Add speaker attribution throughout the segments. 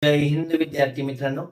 Speaker 1: जय हिंद विद्यार्थी मित्रांनो,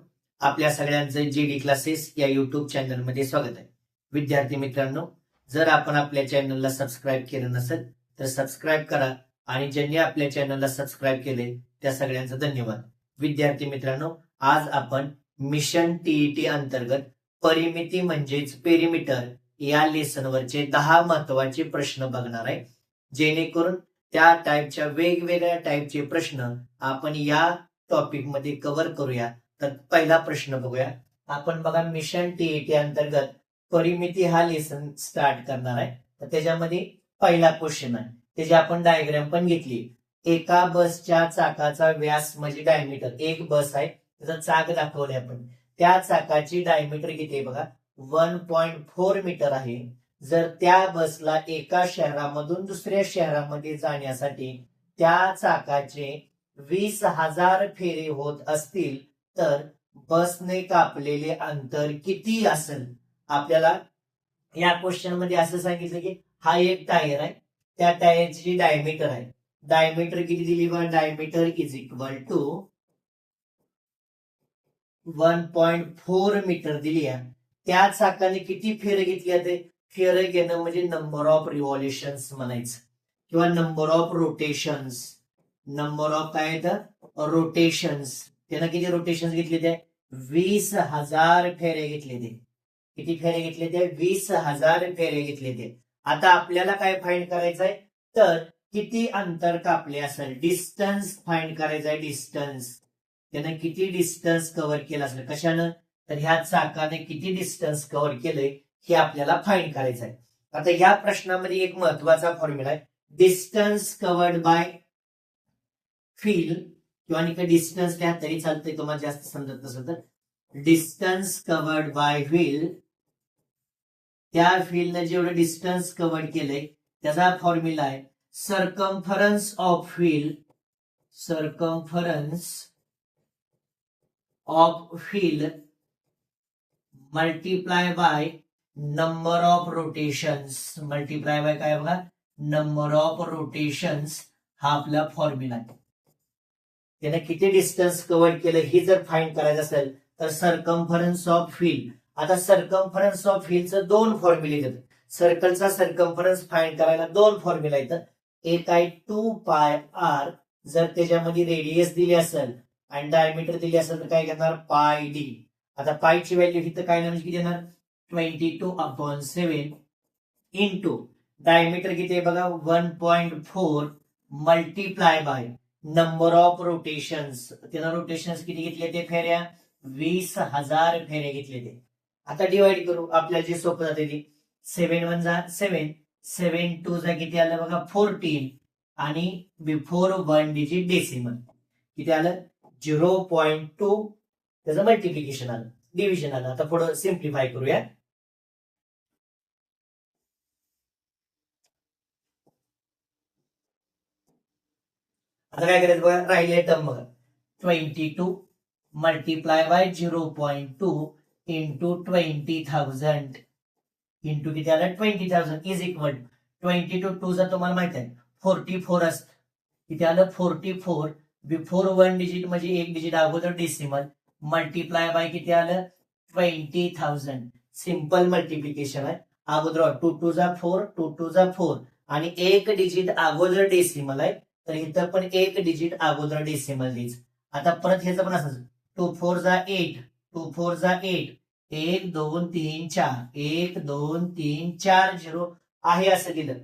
Speaker 1: आपल्या सगळ्यांचं जीडी क्लासेस या युट्यूब चॅनलमध्ये स्वागत आहे. विद्यार्थी मित्रांनो, जर आपण आपल्या चॅनलला सबस्क्राईब केलं नसेल तर सबस्क्राईब करा आणि ज्यांनी आपल्या चॅनलला सबस्क्राईब केले त्या सगळ्यांचा धन्यवाद. विद्यार्थी मित्रांनो, आज आपण मिशन टीईटी अंतर्गत परिमिती म्हणजेच पेरिमीटर या लेसनवरचे 10 महत्वाचे प्रश्न बघणार आहे, जेणेकरून त्या टाईपच्या वेगवेगळ्या टाईपचे प्रश्न आपण या टॉपिक मध्ये कव्हर करूया. तर पहिला प्रश्न बघूया आपण. बघा, मिशन टीईटी अंतर्गत परिमिती हा लेसन स्टार्ट करणार आहे. तर त्याच्यामध्ये पहिला क्वेश्चन आहे, त्याची आपण डायग्राम पण घेतली. एका बसच्या चाकाचा व्यास म्हणजे डायमीटर, एक बस आहे त्याचा चाक दाखवले आपण, त्या चाकाची डायमीटर किती आहे बघा, 1.4 मीटर आहे. जर त्या बसला एका शहरामधून दुसऱ्या शहरामध्ये जाण्यासाठी त्या चाकाचे 20,000 फेरे होत असतील तर बसने कापलेले अंतर किती असेल. आपल्याला या क्वेश्चन मध्ये असं सांगितलं की हा एक टायर आहे, त्या टायरची जी डायमीटर आहे, डायमीटर किती दिली बघा, diameter is equal to 1.4 metre दिली आहे. त्या चाकाने किती फेरे घेतली ते फेरे घेणं म्हणजे नंबर ऑफ रिव्हॉल्युशन्स म्हणायचं किंवा number of rotations. Number of काय तर रोटेशन्स, त्यानं किती रोटेशन्स घेतले ते 20,000 फेरे घेतले ते. किती फेरे घेतले ते 20,000 फेरे घेतले ते. आता आपल्याला काय फाइंड करायचं आहे तर किती अंतर कापले असेल, डिस्टन्स फाइंड करायचं आहे. डिस्टन्स, त्यानं किती डिस्टन्स कव्हर केलं असेल कशानं, तर ह्या चाकाने किती डिस्टन्स कव्हर केलंय हे आपल्याला फाइंड करायचं आहे. आता ह्या प्रश्नामध्ये एक महत्वाचा फॉर्म्युला आहे, डिस्टन्स कव्हर्ड बाय फील किंवा डिस्टन्स लिहा तरी चालतंय, तुम्हाला जास्त समजत नसेल तर. डिस्टन्स कव्हर्ड बाय व्हील, त्या व्हीलने जेवढं डिस्टन्स कव्हर केलंय त्याचा फॉर्म्युला आहे circumference of wheel. Circumference of wheel multiply by number of rotations. Multiply by काय बघा, नंबर ऑफ रोटेशन्स. हा आपला फॉर्म्युला आहे. त्याने किती डिस्टन्स कव्हर केलं हे जर फाइंड करायचं असेल तर सर्कम्फरन्स ऑफ व्हील. आता सर्कम्फरन्स ऑफ व्हीलचं दोन फॉर्म्युले येतात. सर्कलचा सर्कम्फरन्स फाइंड करायला दोन फॉर्म्युला येतात. एक आहे 2πr, जर त्याच्यामध्ये रेडियस दिली असेल आणि डायमीटर दिली असेल तर काय घेणार, पाय डी. आता पायची व्हॅल्यू इथं काय म्हणजे किती येणार, 22/7 इंटू डायमीटर किती आहे बघा 1.4 multiply by number of rotations. त्यानं रोटेशन्स किती घेतले ते फेऱ्या 20,000 फेरे घेतले ते. आता डिवाइड करू, आपल्याला जे सोपं जाते ते 7 1 जा 7, 7 2 जा किती आलं बघा 14 आणि बिफोर 1 डिजिट डेसिमल किती आलं 0.2, त्याचं मल्टिप्लिकेशन आलं, डिव्हिजन आलं. आता पुढे सिम्प्लिफाय करूया. आता काय करायचं बघा, राहिले टर्म बघा, 22 मल्टिप्लाय बाय 0.2 इंटू 20,000 इंटू किती आलं 20,000 इज इक्वल 22 2 जा तुम्हाला माहित आहे 44 असत. किती आलं 44, बिफोर 1 डिजिट म्हणजे एक डिजिट अगोदर डेसिमल, मल्टिप्लाय बाय किती आलं 20,000. सिंपल मल्टिप्लिकेशन आहे. अगोदर 2 2 जा 4, 2 2 जा 4 आणि एक डिजिट अगोदर डेसिमल आहे, तर इथं पण एक डिजिट अगोदर डेसिमल द्यायचं. आता परत ह्याचं पण असंच 2 4 जा 8, 2 4 जा 8, 1 2 3 4, 1 2 3 4 0 आहे असं दिलं.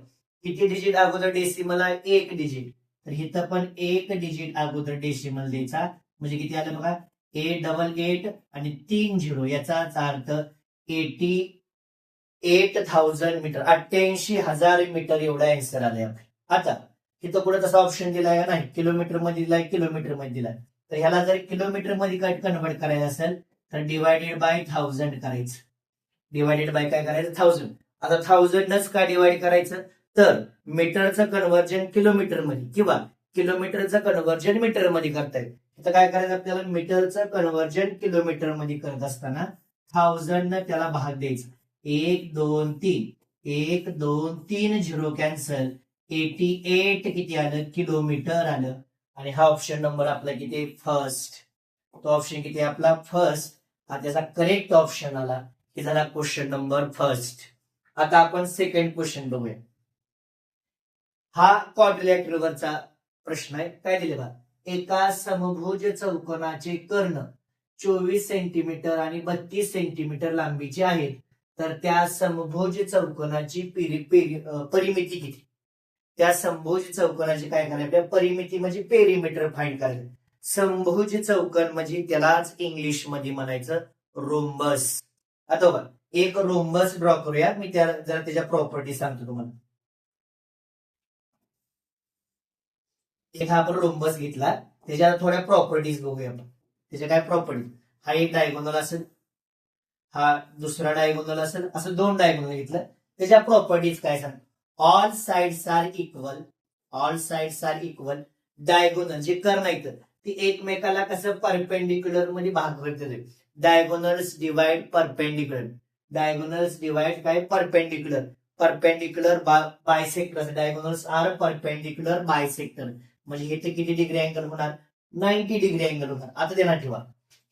Speaker 1: किती डिजिट अगोदर डेसिमल आहे, एक डिजिट, तर इथं पण एक डिजिट अगोदर डेसिमल द्यायचा. म्हणजे किती आलं बघा 888 आणि 3 0, याचाच अर्थ 88,000 मीटर, 88,000 मीटर एवढा आन्सर आलाय. आता तिथं पुढे तसा ऑप्शन दिलाय नाही, किलोमीटर मध्ये दिलाय, किलोमीटर मध्ये दिलाय. तर ह्याला जर किलोमीटर मध्ये कन्वर्ट करायचं असेल तर डिवायडेड बाय 1000 करायचं. डिवायडेड बाय काय करायचं 1000. आता 1000 का डिवाइड करायचं, तर मीटरचं कन्व्हर्जन किलोमीटर मध्ये किंवा किलोमीटरचं कन्व्हर्जन मीटर मध्ये करता येईल. इथं काय करायचं आपल्याला, मीटरचं कन्व्हर्जन किलोमीटर मध्ये करत असताना 1000 त्याला भाग द्यायचा. 1 2 3, 1 2 3 0 कॅन्सल, 88 किती आलं किलोमीटर आलं. आणि हा ऑप्शन नंबर आपला किती फर्स्ट. तो ऑप्शन किती आहे आपला फर्स्ट. हा त्याचा करेक्ट ऑप्शन आला. हे झाला क्वेश्चन नंबर फर्स्ट. आता आपण सेकंड क्वेश्चन बघूया. हा क्वाड्रिलॅटरलवरचा प्रश्न आहे. काय दिले बघा, एका समभुज चौकोनाचे कर्ण 24 सेंटीमीटर आणि 32 सेंटीमीटर लांबीचे आहेत, तर त्या समभुज चौकोनाची परिमिती किती. त्या समभुज चौकोनाची काय करायला, परिमिती म्हणजे पेरिमीटर फाइंड करायचं. समभुज चौकोन म्हणजे त्यालाच इंग्लिश मध्ये म्हणायचं रोम्बस. आता बघा, एक रोम्बस ड्रॉ करूया. मी जरा त्याच्या प्रॉपर्टी सांगतो तुम्हाला. एक हा आपण रोम्बस घेतला, त्याच्या थोड्या प्रॉपर्टीज बघूया आपण. त्याच्या काय प्रॉपर्टी, हा एक डायगोनल असेल, हा दुसरा डायगोनल असेल, असं दोन डायगोनल घेतलं. त्याच्या प्रॉपर्टीज काय सांग. All sides are equal. All sides are equal. Diagonal जे कर्ण आहेत ती एकमेकाला कसं परपेंडिक्युलर मध्ये भाग करते. Diagonals divide perpendicular. Diagonals divide काय perpendicular. Perpendicular bisector. Diagonals are perpendicular bisector. म्हणजे हे तर किती डिग्री अँगल होणार, 90 डिग्री अँगल होणार. आता त्यांना ठेवा,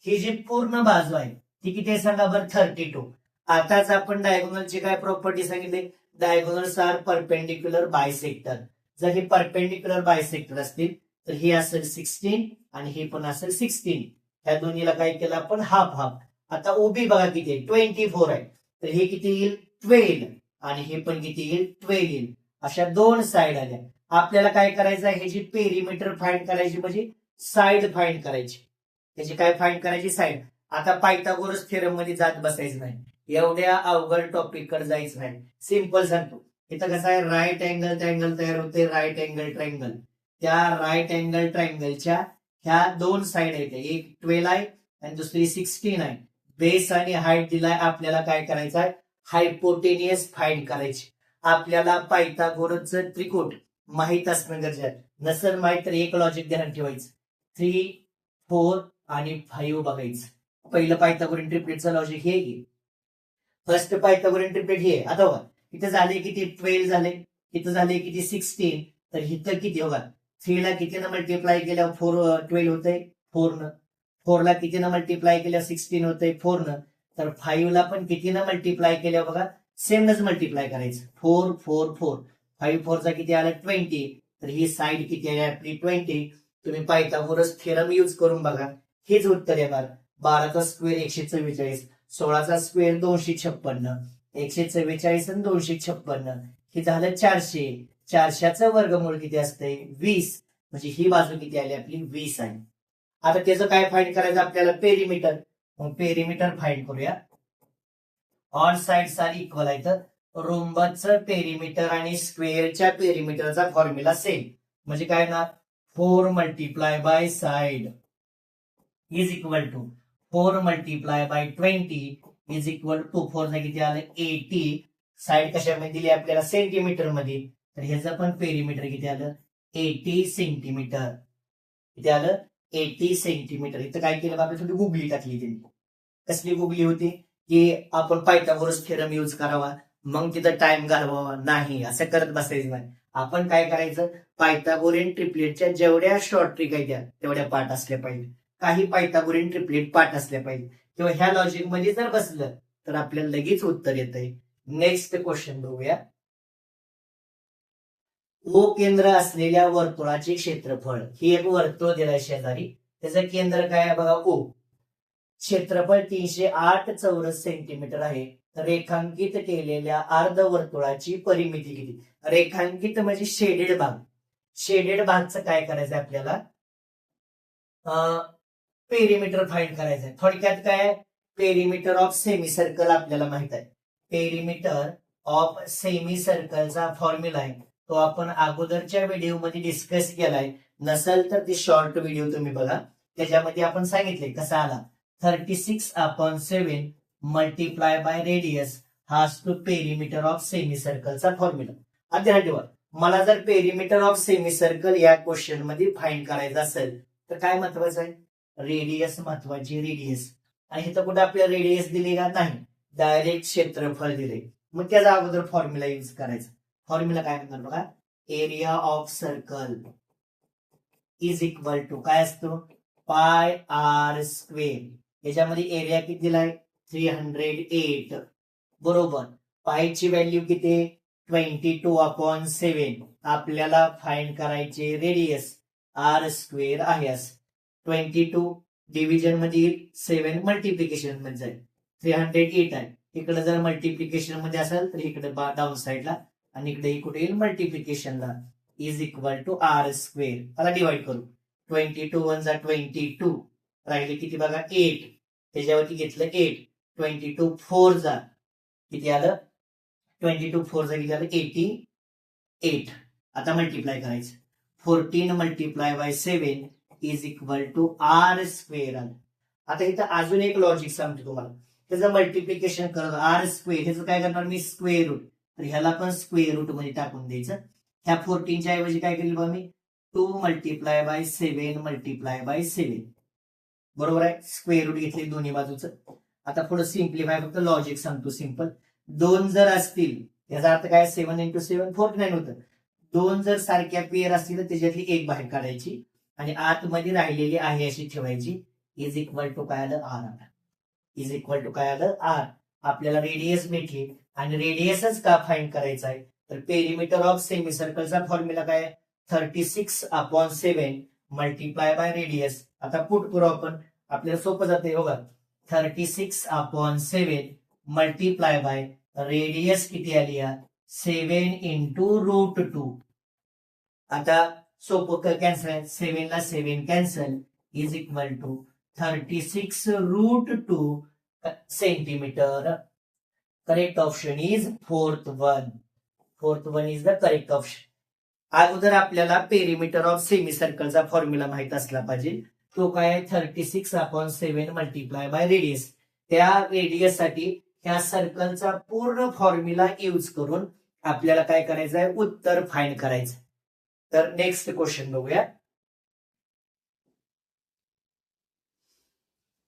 Speaker 1: ही जी पूर्ण बाजू आहे ती किती आहे सांगा बरं, 32. आताच आपण डायगोनलची काय प्रॉपर्टी सांगितली, डायगोनल्स आर परपेंडिक्युलर बायसेक्टर. जर हे परपेंडिक्युलर बायसेक्टर असतील तर हे असेल 16 आणि हे पण असेल 16. ह्या दोन्हीला काय केलं आपण, हाफ हाफ. आता ओबी बघा किती आहे, 24 आहे, तर हे किती येईल 12 आणि हे पण किती येईल 12 येईल. अशा दोन साइड आल्या. आपल्याला काय करायचं आहे, ह्याची पेरिमीटर फाइंड करायची म्हणजे साइड फाइंड करायची. त्याची काय फाइंड करायची, साइड. आता पायथागोरस थेरम मध्ये जात बसायचं नाही, एवढ्या अवघड टॉपिक कडे जायचं नाही. सिंपल सांगतो. इथं कसं आहे, राईट अँगल ट्रायंगल तयार होते, राईट अँगल ट्रायंगल. त्या राईट अँगल ट्रायंगलच्या ह्या दोन साइड आहेत, एक 12 आहे आणि दुसरी 16 आहे. बेस आणि हाईट दिलाय, आपल्याला काय करायचं आहे, हायपोटेनियस फाइंड करायची. आपल्याला पायथागोरसचं त्रिकोट माहित असणं गरजेचं आहे. नसेल माहित तर एक लॉजिक ध्यान ठेवायचं, 3, 4 आणि 5 बघायचं. पहिलं पायथागोरियन ट्रिपलेटचं लॉजिक हे घे. फर्स्ट पायथागोरियन ट्रिपलेट हे. आता बघा, इथं झाले किती 12 झाले, इथं झाले किती 16, तर इथं किती बघा, 3 ला कितीनं मल्टिप्लाय केल्यावर 12 होतंय 4 न. 4 ला कितीनं मल्टिप्लाय केल्यावर 16 होतंय 4 न. तर 5 ला पण कितीनं मल्टिप्लाय केल्यावर बघा सेमच मल्टिप्लाय करायचं, 4 4 4. 5 4 चा किती आला 20. तर ही साइड किती आहे आपली 20. तुम्ही पायथागोरस थेरम यूज करून बघा, हेच उत्तर येणार. 12चा स्क्वेअर 144, 16चा स्क्वेअर 256, 144 आणि 256 हे झालं 400. 400चं वर्गमूळ किती असतंय 20. म्हणजे ही बाजू किती आली आपली 20 आहे. आता त्याचं काय फाइंड करायचं आपल्याला, पेरिमीटर. मग पेरिमीटर फाइंड करूया. ऑल साइड्स आर इक्वल आहे, तर रोम्बसचं पेरिमीटर आणि स्क्वेअरच्या पेरिमीटरचा फॉर्म्युला सेम. म्हणजे काय ना, 4 multiply by side is equal to 4 multiply by 20 is equal to 4 चा किती आलं 80. साइड कशामध्ये दिली आपल्याला, सेंटीमीटर मध्ये. तर ह्याचं पण पेरिमीटर किती आलं 80 सेंटीमीटर. किती आलं 80 सेंटीमीटर. इथं काय केलं आपल्याला, थोडी गुगली टाकली त्यांनी. कसली गुगली होती, की आपण पायथागोरस थेरम यूज करावा मग तिथं टाइम घालवावा, नाही असं करत बसायचं नाही. आपण काय करायचं, पायथागोरियन ट्रिपलेटच्या जेवढ्या शॉर्ट ट्रिक आहेत तेवढ्या पाठ असल्या पाहिजे. काही पायथागोरियन ट्रिपलेट पाठ असल्या पाहिजे, किंवा ह्या लॉजिक मध्ये जर बसलं तर आपल्याला लगेच उत्तर येतंय. नेक्स्ट क्वेश्चन बघूया. ओ केंद्र असलेल्या वर्तुळाचे क्षेत्रफळ. ही एक वर्तुळ दिलाय शेजारी, त्याचं केंद्र काय आहे बघा ओ. क्षेत्रफळ 308 चौरस सेंटीमीटर आहे. रेखांकित केलेल्या अर्धवर्तुळाची परिमिती किती. रेखांकित म्हणजे शेडेड भाग. शेडेड भागचं काय करायचं आपल्याला, पेरिमीटर फाइंड करायचंय. थोडक्यात काय, पेरिमीटर ऑफ सेमी सर्कल आपल्याला माहित आहे. पेरिमीटर ऑफ सेमी सर्कलचा फॉर्म्युला आहे, तो आपण अगोदरच्या व्हिडिओमध्ये डिस्कस केलाय. नसेल तर ती शॉर्ट व्हिडिओ तुम्ही बघा, त्याच्यामध्ये आपण सांगितले कसा आला. 36/7 मल्टिप्लाय बाय रेडियस हा असतो पेरिमीटर ऑफ सेमी सर्कलचा फॉर्म्युला. आता ठेवा, मला जर पेरिमीटर ऑफ सेमी सर्कल या क्वेश्चन मध्ये फाइंड करायचं असेल तर काय महत्वाचं आहे, रेडियस महत्वाची, रेडियस. आणि इथं कुठे आपल्याला रेडियस दिली का नाही, डायरेक्ट क्षेत्रफळ दिले. मग त्याचा अगोदर फॉर्म्युला यूज करायचा. फॉर्म्युला काय म्हणणार बघा, area of circle is equal to काय असतो, पाय आर स्क्वेअर. याच्यामध्ये एरिया किती दिलाय 308 बरोबर. पायची व्हॅल्यू किती 22/7. आपल्याला फाइंड करायचे रेडियस आर स्क्वेअर आहे. 22 डिव्हिजन मध्ये 7 मल्टिप्लिकेशन मध्ये जाईल. 308 आहे. इकडे जर मल्टिप्लिकेशन मध्ये असेल तर इकडे डाऊन साईडला आणि इकडे कुठे येईल मल्टिप्लिकेशनला. Is equal to R square. आता डिवाइड करू. 22 1 जा 22 राहिले किती बघा 8. त्याच्यावरती घेतलं 8. 22 4 जा किती आलं 22 4 जा किती आलं 88. आता मल्टिप्लाय करायचं. 14 multiply by 7 is equal to R square आलं. आता इथं अजून एक लॉजिक सांगतो तुम्हाला. त्याचं मल्टिप्लिकेशन करत आर स्क्वेअर ह्याचं काय करणार मी स्क्वेअर रूट. तर ह्याला पण स्क्वेअर रूट मध्ये टाकून द्यायचं. ह्या 14च्या ऐवजी काय केलं बघा मी 2 मल्टिप्लाय बाय 7 मल्टिप्लाय बाय 7 बरोबर आहे. स्क्वेअर रूट घेतले दोन्ही बाजूचं. आता पुढे सिम्प्लिफाय फक्त लॉजिक सांगतो सिम्पल. 2 जर असतील याचा अर्थ काय 7 × 7 49 होतं. 2 जर सारख्या पेअर असतील तर त्याच्यातली एक बाहेर काढायची आणि आतमध्ये राहिलेली आहे अशी ठेवायची. इज इक्वल टू काय आलं आर आला. इज इक्वल टू काय आलं आर. आपल्याला रेडियस भेटली आणि रेडियसच का फाइंड करायचा आहे तर पेरिमीटर ऑफ सेमी सर्कलचा फॉर्म्युला काय 36/7 मल्टिप्लाय बाय रेडियस. आता पुट करू आपण. आपल्याला सोपं जाते बघा 36/7 मल्टिप्लाय बाय रेडियस किती आली या 7 × √2. आता सोपं कॅन्सल आहे. 7 ला 7 cancel is equal to 36√2 centimetre. Correct option is fourth one. Fourth one is the correct option. अगोदर आपल्याला पेरिमीटर ऑफ सेमी सर्कलचा फॉर्म्युला माहित असला पाहिजे. तो काय 36/7 मल्टिप्लाय बाय रेडियस. त्या रेडियस साठी ह्या सर्कलचा पूर्ण फॉर्म्युला यूज करून आपल्याला काय करायचं आहे उत्तर फाइंड करायचं. तर नेक्स्ट क्वेश्चन बघूया.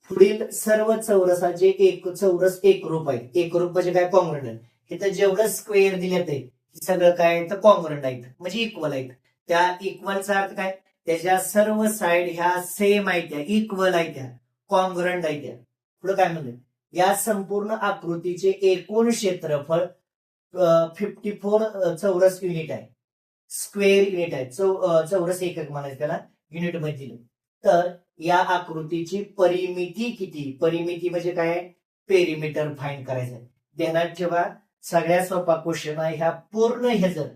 Speaker 1: पुढील सर्व चौरसाचे एक चौरस एकरूप आहेत. एकरूप म्हणजे काय कॉन्ग्रुएंट. इथं जेवढं स्क्वेअर दिलेत आहे सगळं काय तर कॉन्ग्रुएंट आहेत म्हणजे इक्वल आहेत. त्या इक्वलचा अर्थ काय त्याच्या सर्व साइड ह्या सेम आहेत त्या इक्वल आहेत त्या कॉन्ग्रुएंट आहेत त्या. पुढे काय म्हणलं या संपूर्ण आकृतीचे एकूण क्षेत्रफळ 54 चौरस युनिट आहे. स्क्वेअर युनिट आहे. चौरस एकक म्हणायचं त्याला युनिट मध्ये दिलं. तर या आकृतीची परिमिती किती. परिमिती म्हणजे काय पेरिमीटर फाइंड करायचं. ध्यानात ठेवा सगळ्यात सोपा क्वेश्चन आहे. ह्या पूर्ण ह्याचं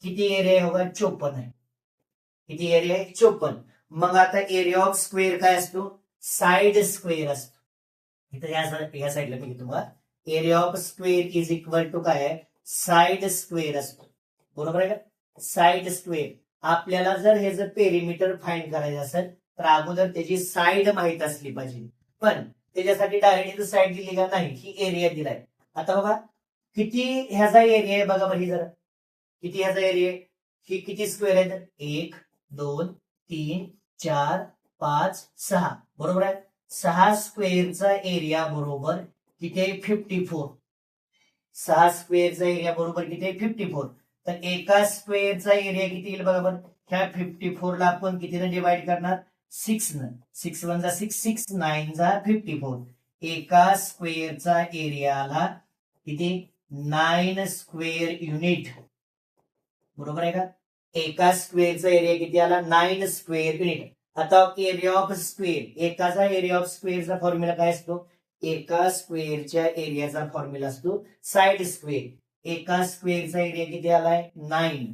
Speaker 1: किती एरिया आहे बघा 54 आहे. किती एरिया आहे 54. मग आता एरिया ऑफ स्क्वेअर काय असतो साइड स्क्वेअर असतो. इथं या साईडला मी तुम्हाला area of square is equal to काय आहे साइड स्क्वेअर असतो. बरोबर आहे का साइड स्क्वेअर. आपल्याला जर हे जर पेरिमीटर फाइंड करायचं असेल तर अगोदर त्याची साइड माहित असली पाहिजे. पण त्याच्यासाठी डायरेक्ट इथं साइड दिली का नाही ही एरिया दिलाय. आता बघा किती ह्याचा एरिया आहे बघा बरं जरा किती ह्याचा एरिया आहे. ही किती स्क्वेअर आहे तर 1 2 3 4 5 6 बरोबर आहे. 6 स्क्वेअरचा एरिया बरोबर किती आहे 54. 6 स्क्वेअरचा एरिया बरोबर किती आहे 54. तर एका स्क्वेअरचा एरिया किती येईल बघा बरं. ह्या 54 ला आपण कितीने डिवाइड करणार 6 न. 6 1 जा 6 6 9 जा 54. एका स्क्वेअरचा एरियाला किती 9 स्क्वेअर युनिट. बरोबर आहे का. एका स्क्वेअरचा एरिया किती आला 9 स्क्वेअर युनिट. आता एरिया ऑफ स्क्वेअर एकाचा एरिया ऑफ स्क्वेअरचा फॉर्म्युला काय असतो एका स्क्वेअरच्या एरियाचा फॉर्म्युला असतो साइड स्क्वेअर. एका स्क्वेअरचा एरिया किती आलाय 9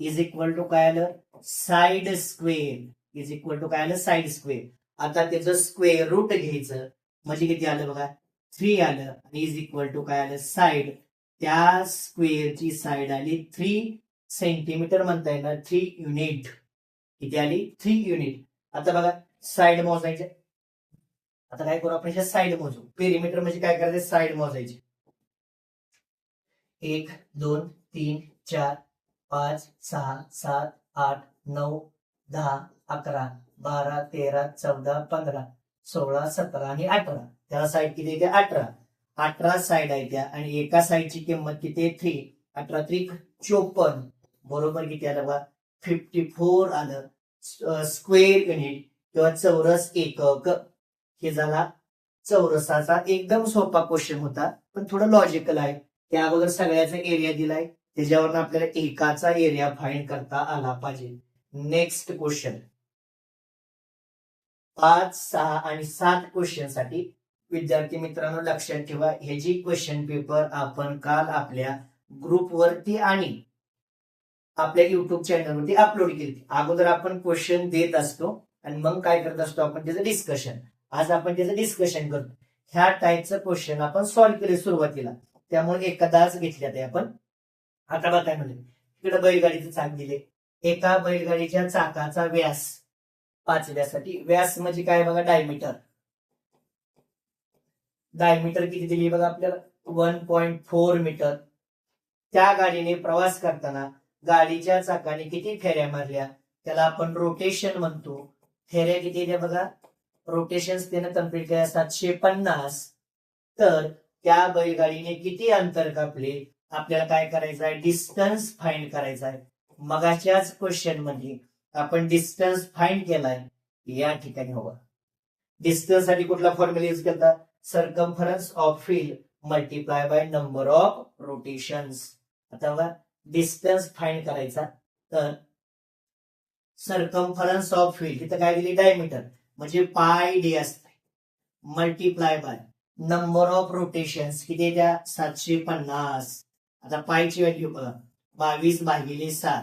Speaker 1: इज इक्वल टू काय आलं side square. Is equal to काय आलं साइड स्क्वेअर. आता त्याचं स्क्वेअर रूट घ्यायचं म्हणजे किती आलं बघा 3 आलं आणि इज इक्वल टू काय आलं साइड. त्या स्क्वेअरची साइड आली 3 सेंटीमीटर म्हणता येणार 3 युनिट. किती आली 3 युनिट. आता बघा साइड मोजायचे. आता काय करू आपण साइड मोजू. पेरिमीटर म्हणजे काय करायचं साइड मोजायची. 1 2 3 4 5 6 7 8 9 10 11 12 13 14 15 16 17 आणि 18. त्याला साईड किती येते 18. 18 साईड आहे त्या आणि एका साईडची किंमत किती आहे 3. 18 3 54 बरोबर किती आलं बघा 54 आलं स्क्वेअर युनिट. किंवा चौरस एकक, हे झाला चौरसाचा एकदम सोपा क्वेश्चन होता, पण थोडं लॉजिकल आहे. त्या अगोदर सगळ्याचा एरिया दिलाय, त्याच्यावरून आपल्याला एकाचा एरिया फाइंड करता आला पाहिजे. नेक्स्ट क्वेश्चन 5, 6 आणि 7 क्वेश्चन साठी विद्यार्थी मित्रांनो लक्षात ठेवा, हे जी क्वेश्चन पेपर आपण काल आपल्या ग्रुपवरती आणि आपल्या युट्यूब चॅनलवरती अपलोड केली. अगोदर आपण क्वेश्चन देत असतो आणि मग काय करत असतो आपण त्याचं डिस्कशन. आज आपण त्याचं डिस्कशन करतो. ह्या टाईपचं क्वेश्चन आपण सॉल्व्ह केले सुरुवातीला, त्यामुळे एखादाच घेतल्यात आपण. आता बघा काय म्हणले, इकडे बैलगाडीचं चाक दिले. एका बैलगाडीच्या चाकाचा व्यास 5 व्यासाठी, व्यास म्हणजे काय बघा डायमीटर. डायमीटर किती दिली बघा आपल्याला 1.4 मीटर. त्या गाडीने प्रवास करताना गाडीच्या चाकाने किती फेऱ्या मारल्या त्याला आपण रोटेशन म्हणतो. फेऱ्या किती द्या बघा, रोटेशन त्यानं कम्प्लीट केल्या 750. तर त्या बैलगाडीने किती अंतर कापले आपल्याला काय करायचं आहे, डिस्टन्स फाइंड करायचा आहे. मगाच्याच क्वेश्चन मध्ये आपण डिस्टन्स फाइंड केलाय. या ठिकाणी बघा डिस्टन्स साठी कुठला फॉर्म्युला यूज केला, circumference of field multiply by number of rotations. आता बघा डिस्टन्स फाइंड करायचा, तर सर्कम्फरन्स ऑफ फील्ड इथं काय दिली डायमीटर म्हणजे पाय डी असते, multiply by number of rotations किती द्या 750. आता पायची व्हॅल्यू बघा 22/7.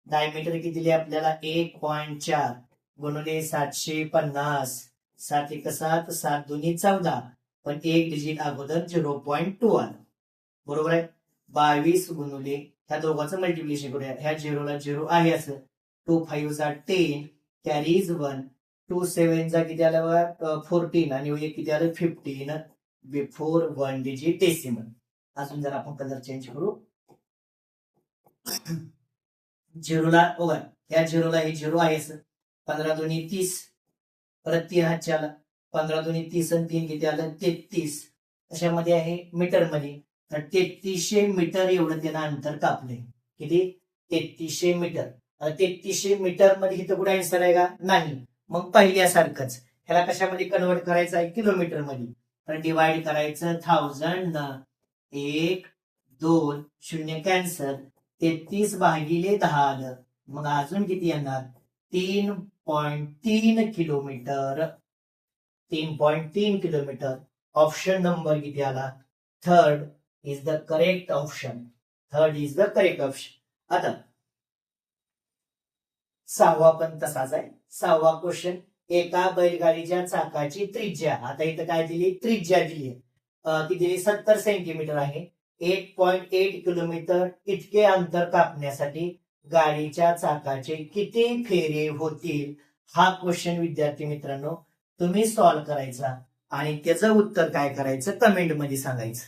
Speaker 1: डायमीटर किती दिली आपल्याला 1.4 गुणिले 750. 7 1 7, 7 2 14, पण एक डिजिट अगोदर 0.2 आलं. बरोबर आहे. 22 गुणिले ह्या दोघांचं मल्टिप्लिकेशन करूया. ह्या 0ला 0 आहे असं. 2 5 चा 10 कॅरीज 1. 2 7 चा किती आलं बघा 14 आणि एक किती आलं 15 बिफोर 1 डिजिट डेसिमल. अजून जर आपण कलर चेंज करू, 0ला बघा ह्या 0ला हे 0 आहे असं. 15 2 30, परत 3 हातच्या आला. 15 2 30 आणि 3 किती आलं 33. अशामध्ये आहे मीटर मध्ये, तर 3300 मीटर एवढं त्यानं अंतर कापले. किती 3300 मीटर. 3300 मीटर मध्ये इथं कुठे आन्सर आहे का नाही. मग पहिल्यासारखंच ह्याला कशामध्ये कन्वर्ट करायचं आहे किलोमीटर मध्ये, तर डिवाइड करायचं 1000 न 1 2 0 कॅन्सल. 33/10 आलं. मग अजून किती येणार 3.3 किलोमीटर. 3.3 किलोमीटर. ऑप्शन नंबर किती आला, third is the correct option. Third is the correct option. आता 6वा पण तसाच आहे. 6वा क्वेश्चन, एका बैलगाडीच्या चाकाची त्रिज्या, आता इथं काय दिली त्रिज्या दिली, ती दिली 70 सेंटीमीटर आहे. 8.8 किलोमीटर इतके अंतर कापण्यासाठी गाडीच्या चाकाचे किती फेरे होतील, हा क्वेश्चन विद्यार्थी मित्रांनो तुम्ही सॉल्व्ह करायचा आणि त्याचं उत्तर काय करायचं कमेंट मध्ये सांगायचं.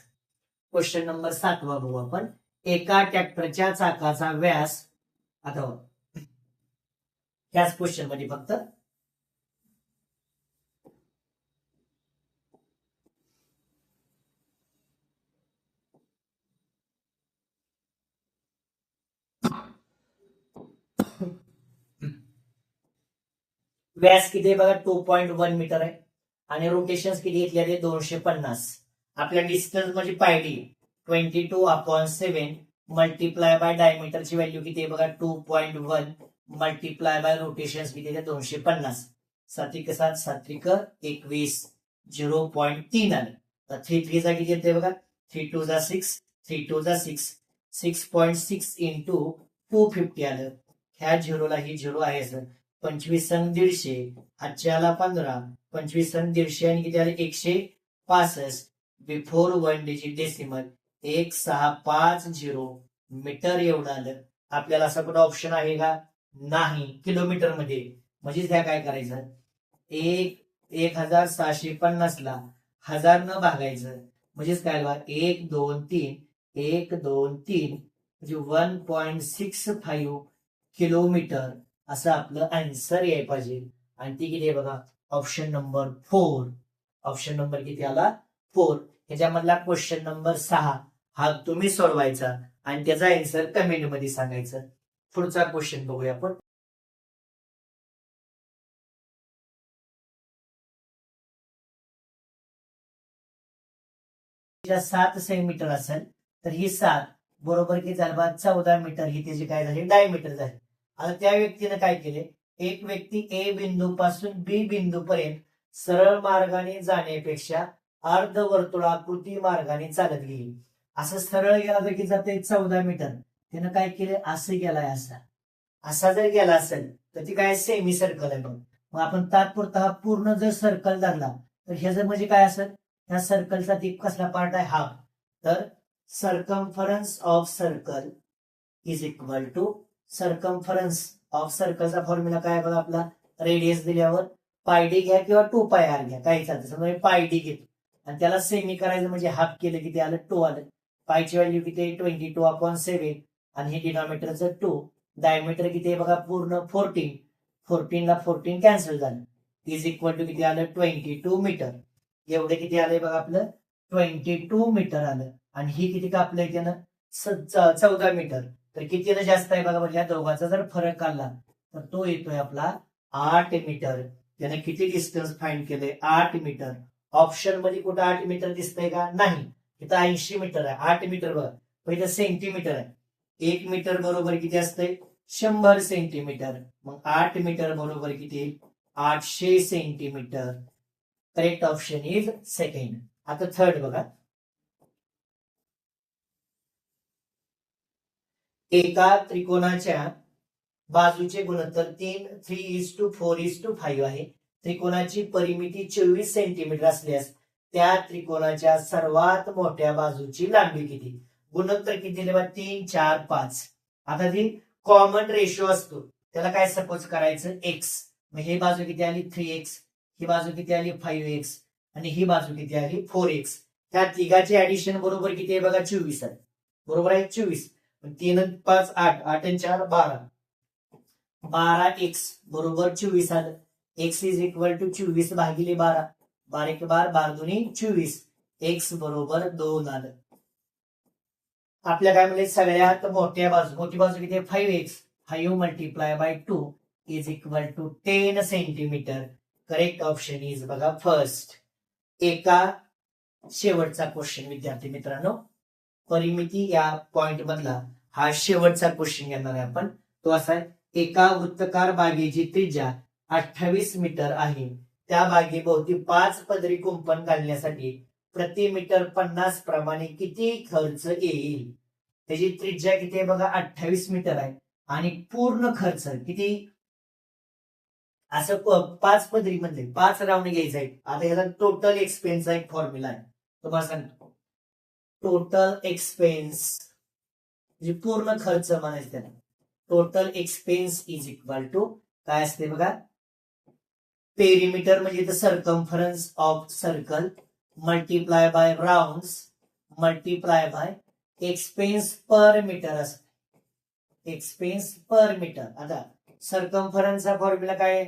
Speaker 1: क्वेश्चन नंबर 7वा बघू आपण. एका ट्रॅक्टरच्या चाकाचा व्यास, आता ह्याच क्वेश्चन मध्ये फक्त व्यास किती बघा 2.1 मीटर आहे आणि रोटेशन किती घेतले ते 250. आपल्या डिस्टन्स म्हणजे पायडी 22/7 मल्टिप्लाय बाय डायमीटरची व्हॅल्यू किती आहे बघा 2.1 मल्टिप्लाय बाय रोटेशन किती आहे 250. 7 1 7 7 1 21 0.3 आले. तर 3 3 चा किती येते बघा 3 2 6 3 2 6 6.6 इंटू 250 आलं. ह्या झिरोला ही झिरो आहे सर. 25 आणि 150, हातच्याला 15, 25 आणि 150 आणि किती आले 165 बिफोर 1 डिजिट डेसिमल 1650 मीटर एवढं आलं. आपल्याला असं कुठं ऑप्शन आहे का नाही किलोमीटर मध्ये. म्हणजे त्या काय करायचं 1650 ला 1000 न भागायचं म्हणजेच काय 1 2 3 1 2 3 म्हणजे 1.65 किलोमीटर असं आपलं आन्सर यायला पाहिजे. आणि ती किती आहे बघा ऑप्शन नंबर 4. ऑप्शन नंबर किती आला 4. ह्याच्यामधला क्वेश्चन नंबर 6 हा तुम्ही सोडवायचा आणि त्याचा आन्सर कमेंट मध्ये सांगायचं. पुढचा क्वेश्चन बघूया आपण. त्रिज्या 7 सेंटीमीटर असेल तर ही 7 बरोबर किती झालं बा 14 मीटर ही त्याची काय झाली डायमीटर झाली. आता त्या व्यक्तीने काय केले, एक व्यक्ती ए बिंदू पासून बी बिंदू पर्यंत सरळ मार्गाने जाण्यापेक्षा अर्धवर्तुळाकृती मार्गाने चालत गेली. असं सरळ गेला तर किती जाते 14 मीटर. त्यानं काय केलं असं गेलाय असा जर गेला असेल तर ती काय सेमी सर्कल आहे. मग आपण तात्पुरता हा पूर्ण जर सर्कल धरला तर ह्याचं म्हणजे काय असेल, ह्या सर्कलचा दीप कसला पार्ट आहे हाफ. तर circumference of circle is equal to circumference of सर्कलचा फॉर्म्युला काय बघा आपला, रेडियस दिल्यावर पाय डी घ्या किंवा 2πr घ्या काही चालतं. समजा पाय डी घेतो आणि त्याला सेमी करायचं म्हणजे हाफ केलं किती आलं 2 आलं. पायची व्हॅल्यू किती 22/7 आणि हे डिनॉमिनेटरचं 2. डायमीटर किती आहे बघा पूर्ण 14. 14 ला 14 कॅन्सल झालं. इज इक्वल टू किती आलं 22 मीटर. एवढे किती आलंय बघा आपलं 22 मीटर आलं. आणि ही किती कापलंय त्यानं 14 मीटर. तर कितीनं जास्त आहे बघा, म्हणजे या दोघांचा जर फरक काढला तर तो येतोय आपला 8 मीटर. त्याने किती डिस्टन्स फाइंड केलंय 8 मीटर. ऑप्शन मध्ये कुठं 8 मीटर दिसतंय का, नाही. इथं 80 मीटर आहे. 8 मीटर बघा पहिलं सेंटीमीटर आहे. 1 मीटर बरोबर किती असतंय 100 सेंटीमीटर. मग 8 मीटर बरोबर किती 800 centimetre. Correct option is second. आता थर्ड बघा, एका त्रिकोणाच्या बाजूचे गुणोत्तर 3:4:5 आहे. त्रिकोणाची परिमिती 24 सेंटीमीटर असल्यास त्या त्रिकोणाच्या सर्वात मोठ्या बाजूची लांबी किती. गुणोत्तर किती दिले बा 3, 4, 5. आता ती कॉमन रेशो असतो त्याला काय सपोज करायचं x. मग ही बाजू किती आली 3x, ही बाजू किती आली 5x आणि ही बाजू किती आली 4x. त्या तिघाचे ऍडिशन बरोबर किती आहे बघा 24 आहे. बरोबर आहे 24. 3 आणि 5 8, 8 आणि 4 12. 12x बरोबर 24 आलं. x इज इक्वल टू 24 भागिले 12. 12 1 12, 12 2 24. x बरोबर 2 आलं. आपल्या काय म्हणजे सगळ्यात मोठ्या बाजू, मोठी बाजू किती आहे 5x. 5 multiply by 2 is equal to 10 centimetre. Correct option is बघा फर्स्ट. एका शेवटचा क्वेश्चन विद्यार्थी मित्रांनो, परिमिती या पॉइंट मधला हा शेवटचा क्वेश्चन घेणार आहे आपण. तो असा आहे, एका वृत्तकार बागेची त्रिज्या 28 मीटर आहे. त्या बागेभोवती 5 पदरी कुंपण घालण्यासाठी प्रति मीटर 50 प्रमाणे किती खर्च येईल. त्याची त्रिज्या किती आहे बघा 28 मीटर आहे आणि पूर्ण खर्च किती, असं 5 पदरी म्हणजे 5 राऊंड घ्यायचा आहे. आता याचा टोटल एक्सपेन्सचा एक फॉर्म्युला आहे तुम्हाला सांगतो. टोटल एक्सपेन्स म्हणजे पूर्ण खर्च म्हणायचं त्याला. Total expense is equal to काय असते बघा, पेरिमीटर म्हणजे circumference of circle multiply by rounds multiply by expense per metre असते. Expense per metre. आता सर्कम्फरन्सचा फॉर्म्युला काय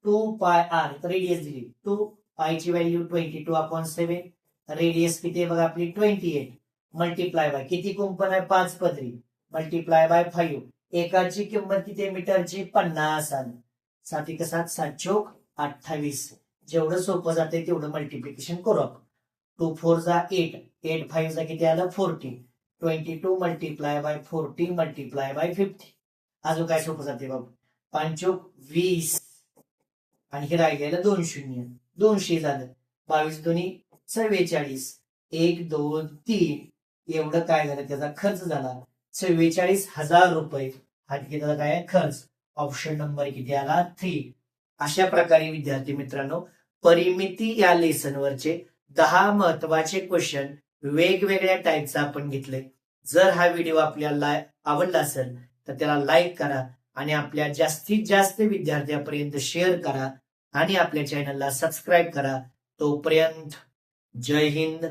Speaker 1: 2πr. रेडियस दिली 2, पायची व्हॅल्यू 22/7. रेडियस किती बघा आपली 28. मल्टिप्लाय बाय किती कुंपण आहे 5 पदरी मल्टिप्लाय बाय 5. एकाची किंमत किती मीटरची 50 आली. 7 1 7 7 चौक 28. जेवढं सोपं जाते तेवढं मल्टिप्लिकेशन करू आपण. 2 4 जा 8, 8 5 जा किती आलं 40. 22 मल्टिप्लाय बाय 40 मल्टिप्लाय बाय 50. अजून काय सोपं जाते बाबा 5 चौक 20 आणि हे राहिलेलं 2 शून्य 200 झालं. 22 2 44. 1 2 3 एवढं काय झालं त्याचा खर्च झाला 44,000 रुपये. हा किती काय खर्च. ऑप्शन नंबर किती आला 3. अशा प्रकारे विद्यार्थी मित्रांनो परिमिती या लेसनवरचे 10 महत्वाचे क्वेश्चन वेगवेगळ्या टाईपचा आपण घेतले. जर हा व्हिडिओ आपल्याला आवडला असेल तर त्याला लाईक करा आणि आपल्या जास्तीत जास्त विद्यार्थ्यांपर्यंत शेअर करा आणि आपल्या चॅनलला सबस्क्राईब करा. तोपर्यंत जय हिंद,